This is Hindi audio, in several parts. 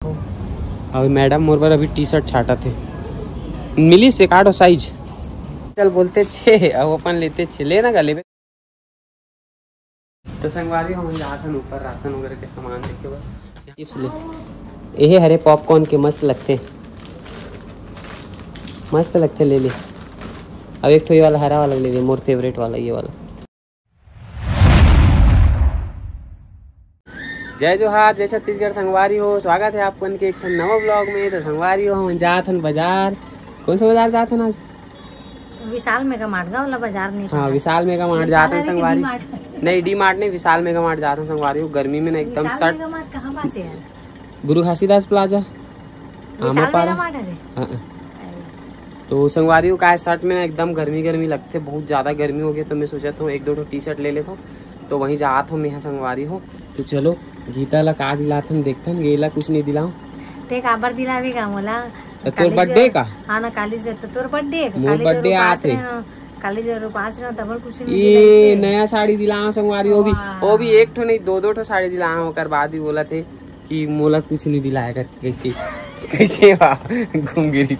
अभी मैडम मोर पर अभी टी शर्ट छाटा थे, मिली से काटो साइज चल बोलते छे अब अपन लेते छे लेना गले में। तो संगवारी हम जाते ऊपर राशन वगैरह के सामान देखे बस चिप्स ले ये हरे पॉपकॉर्न के मस्त लगते ले ले। अब एक तो ये वाला हरा वाला ले ले, मोर फेवरेट वाला ये वाला। जय जोहार, जय छत्तीसगढ़। संगवारी हो, स्वागत है आपको इनके एक नवा ब्लॉग में। तो संगवारी हो हम जाथन बाजार, कौन सा बाजार जाथन आज? विशाल मेगा मार्ट वाला बाजार नहीं। हाँ विशाल मेगा मार्ट जाते हैं संगवारी। नहीं डी मार्ट नहीं, विशाल मेगा मार्ट जाते हैं संगवारी। गर्मी में ना एकदम सट गुरु घासीदास प्लाजा तो संगवारी का शर्ट में एकदम गर्मी लगते, बहुत ज्यादा गर्मी हो गई। तो मैं सोचा था एक दो टी शर्ट ले लेता हूँ, तो वहीं जात हूँ मैं संगवारी हो। तो चलो गीता ला का दिलाथन देखथन, गेला कुछ नहीं दिलाऊं ते काबर दिलावे का मोला तोर बर्थडे का। हाँ ना काली जो तोर बर्थडे मोर बर्थडे आते काली जो पास रहा तब कुछ नहीं। ये नया साड़ी दिलाओ संगवारी, वो भी एक ठो नहीं दो ठो साड़ी दिलाओ। होकर बाद ही बोला थे कि मोला कुछ नहीं दिलाया कर कैसे कैसे घूम गिरी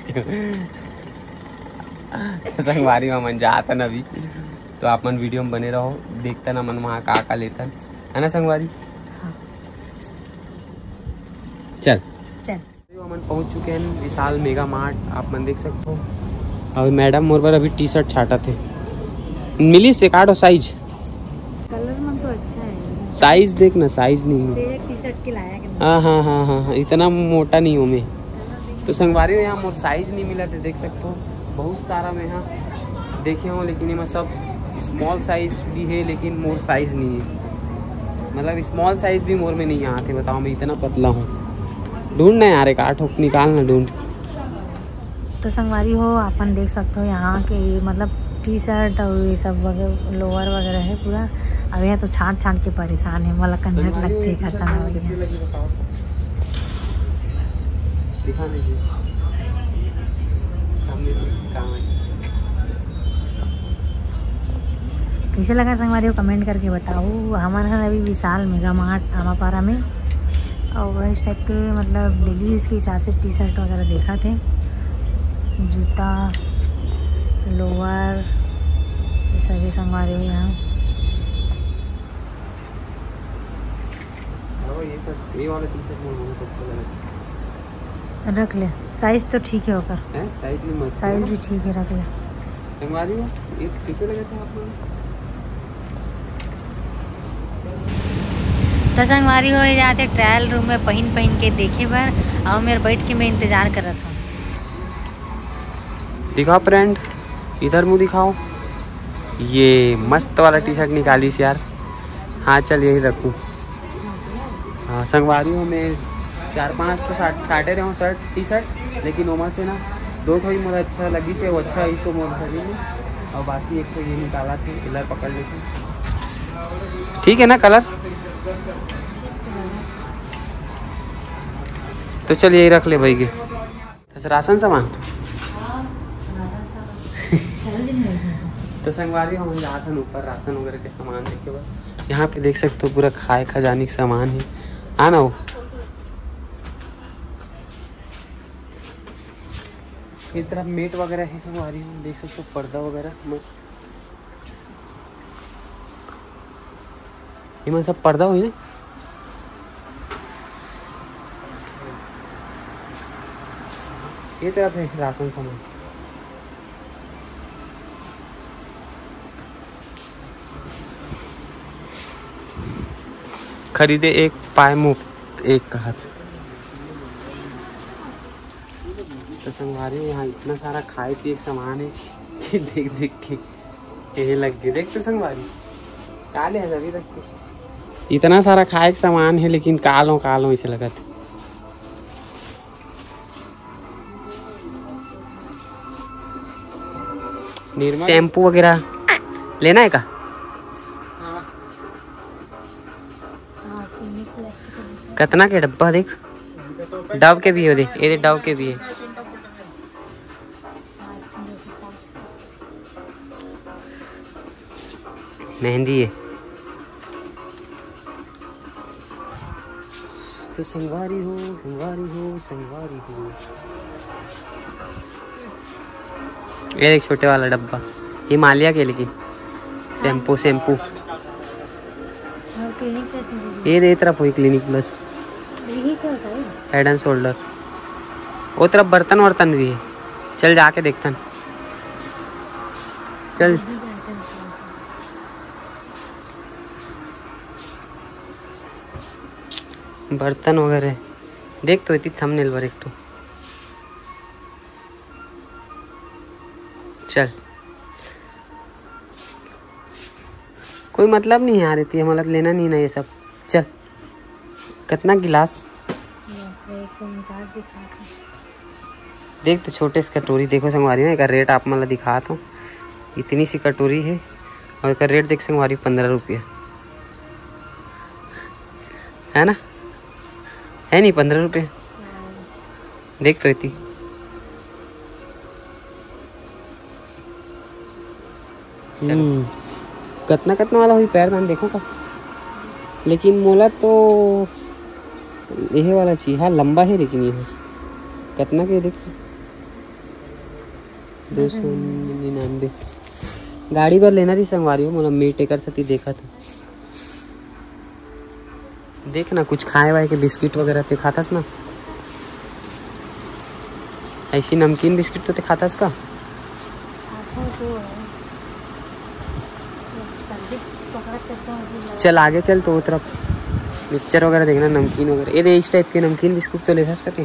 संगवारी में मन जाता न अभी। तो आप मन वीडियो में बने रहो, देखता ना मन वहाँ का लेता है ना संगवारी। हाँ। चल मन पहुँच चुके हैं विशाल मेगा मार्ट, आप मन देख सकते हो। अभी मैडम मोर पर अभी टी शर्ट छाटा थे, मिली से काटो साइज कलर मन तो अच्छा है, साइज देख ना साइज नहीं है। टी शर्ट के लाया हाँ इतना मोटा नहीं हूँ मैं। तो संगवारी में यहाँ मोर साइज नहीं मिला थे, देख सकते हो। बहुत सारा मैं यहाँ देखे हूँ, लेकिन ये सब स्मॉल साइज भी है, लेकिन मोर साइज नहीं है। मतलब स्मॉल साइज भी मोर में नहीं आते। बताओ मैं इतना पतला हूँ, ढूंढना यार एक आठ निकालना ढूंढ। तो संगवारी हो अपन देख सकते हो यहाँ के मतलब टी शर्ट और ये सब वगैरह लोअर वगैरह है पूरा। अब यह तो छाट के परेशान है, वाला कन्हट लगते घर कैसे लगा संगवारी हो कमेंट करके बताओ। हमारे यहाँ अभी विशाल मेगा मार्ट आमापारा में, और इस टाइप के मतलब डेली यूज़ के हिसाब से टी शर्ट वगैरह देखा थे, जूता लोअर ये सभी संगवारी हो यहाँ। ये वाला टी शर्ट बहुत अच्छा लगा, रख ले। साइज तो ठीक है होकर, साइज भी ठीक है, रख ले संगवारी हो। ये कैसे लगा था आपको? तो संगवारी हो जाते ट्रायल रूम में पहन के देखे बार, और मेरे बैठ के मैं इंतजार कर रहा था। दिखाओ फ्रेंड, इधर मुँह दिखाओ। ये मस्त वाला टी शर्ट निकाली यार। हाँ चल यही रखूँ। हाँ संगवारी हूँ मैं 4-5 तो छाटे रहे हूँ शर्ट टी शर्ट, लेकिन ओमा से ना 2 ठो ही मुझे अच्छा लगी से, वो अच्छा ही सो मोर शरीर में। और बाकी एक तो ये निकाला थे, कलर पकड़ लेते। ठीक है ना कलर? तो चल यही रख ले भाई के राशन सामान। तो संगवारी हम जाते हैं ऊपर राशन वगैरह के सामान देखे बस। यहाँ पे देख सकते हो पूरा खाए खजाने का सामान है। आना हो इस तरफ मेट वगैरह है संगवारी हम देख सकते हो, पर्दा वगैरह मस्त। ये सब पर्दा हुई ना। ये तरफ है राशन सामान। खरीदे एक पाए मुफ्त एक का हाथ। तो संगवारी यहाँ इतना सारा खाए पिए सामान है कि देख के यही लग गए। देख तो संगवारी काले है अभी रख के, इतना सारा खाए का सामान है, लेकिन कालों ऐसे लगा था। शैम्पू वगैरह लेना है का? कितना के डब्बा देख, डव के भी हो, देख ये डव के भी है। मेहंदी है। तो संगवारी हो संगवारी हो संगवारी हो। ये एक छोटे वाला डब्बा हिमालय के लिए शैम्पू शैम्पू। ये दे तरफ हुई clinic plus head and shoulder. वो तरफ बर्तन वर्तन भी है। चल जाके देखता चल। बर्तन वगैरह देख तो इतनी थंबनेल पर एक तो चल। कोई मतलब नहीं आ रही थी मतलब लेना नहीं ना ये सब। चल कितना गिलास देख तो छोटे से कटोरी देखो संगवारी में। एक रेट आप मतलब दिखा तो इतनी सी कटोरी है और एक रेट देख संगवारी 15 रुपया है ना, है नहीं 15 रुपये। देख तो इतनी कितना कितना वाला हुई पैरदान देखो का। लेकिन मोला तो यही वाला चाहिए। हाँ लंबा है लेकिन ये कितना के देखो 299। गाड़ी पर लेना रही संगवारी हो मतलब मीट टेकर सती देखा था। देखना कुछ खाए वाए के बिस्किट वगैरह ते खातास ना। ऐसी नमकीन बिस्किट तो ते खातास का। चल आगे चल तो वो तरफ मिक्सचर वगैरह देखना नमकीन वगैरह। ये इस टाइप के नमकीन बिस्कुट तो ले सकते।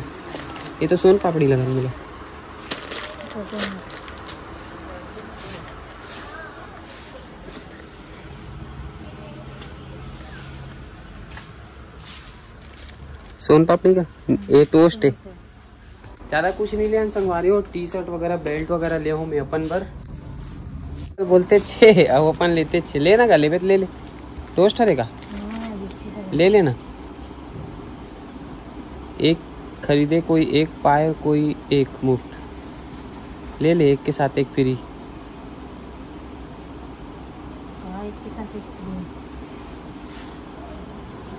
ये तो सोन पापड़ी लगा मिला। सोन पापड़ी का ये टोस्ट है। ज़्यादा कुछ नहीं लिया संगवारी हो। टी शर्ट वगैरह बेल्ट वगैरह ले हूँ मैं अपन पर। तो बोलते छे अब अपन लेते छे। लेना का लेबे तो ले ले। टोस्टर है का ले लेना। एक खरीदे कोई एक पाए कोई एक मुफ्त। ले ले एक के साथ एक फ्री।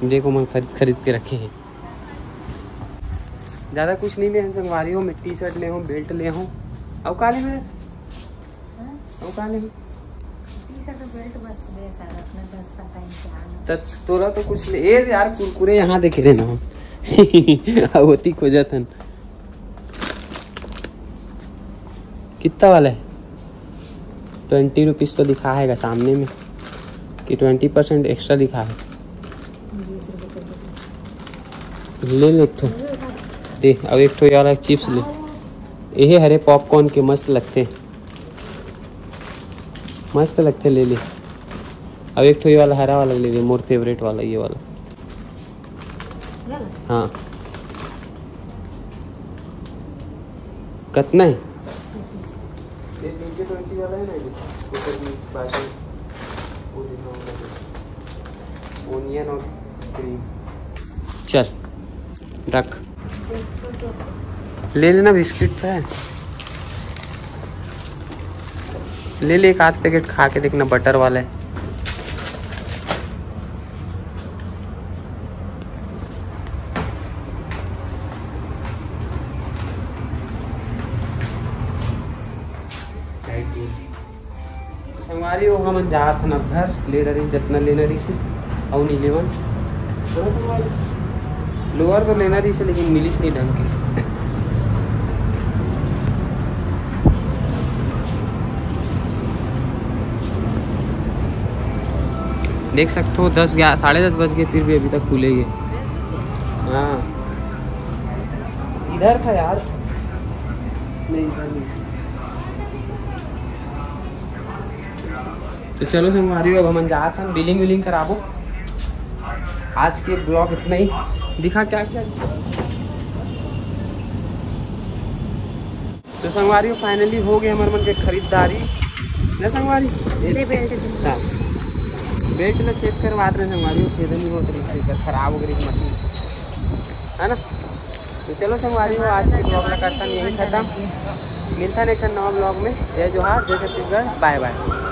देखो मैं खरीद के रखे हैं। ज़्यादा कुछ नहीं ले संगवारी हो। मैं टी शर्ट ले हूँ बेल्ट ले हूँ। अब काले में अब काले में तोरा तो कुछ ले। ए यार कुरकुरे यहाँ देख रहे ना होती खोजतन। कितना वाला है 20 रुपीज़ तो दिखा है सामने में कि 20% एक्स्ट्रा दिखा है। ले ले तो दे। अब एक तो यार चिप्स ले। ये हरे पॉपकॉर्न के मस्त लगते मस्त लगते। ले ले। अब एक तो ये वाला हरा वाला ले ले। मोर फेवरेट वाला ये वाला। हाँ कितना है? नीचे 20 वाला है ना ओनियन और क्रीम। चल रख ले लेना। बिस्किट तो है ले ले। एक आध पैकेट खा के देखना बटर वाला है। संगवारी हो हम जात न घर ले रही जितना लेना रही से और नहीं लेवन। लोअर तो लेना रही से लेकिन मिलिस नहीं ढंग के। देख सकते हो 10 साढ़े 10 बज गए फिर भी अभी तक खुले ही है। हाँ इधर था यार। नहीं इधर नहीं। तो चलो संगवारी हो अब हम जाते हैं बिलिंग विलिंग कराबो। आज के ब्लॉग इतना ही। दिखा क्या क्या। तो संगवारी हो फाइनली हो गए हमारे मन के खरीदारी ना संगवारी। बेल्ट में छेद करवाते रहे संगवारी हो। छेद नहीं होता तरीके खराब हो गई मशीन है ना। तो चलो संगवारी हो आज के ब्लॉग का करता यही खत्म। मिलता नहीं नवा ब्लॉग में। जय जोहार जय छत्तीसगढ़। Bye bye.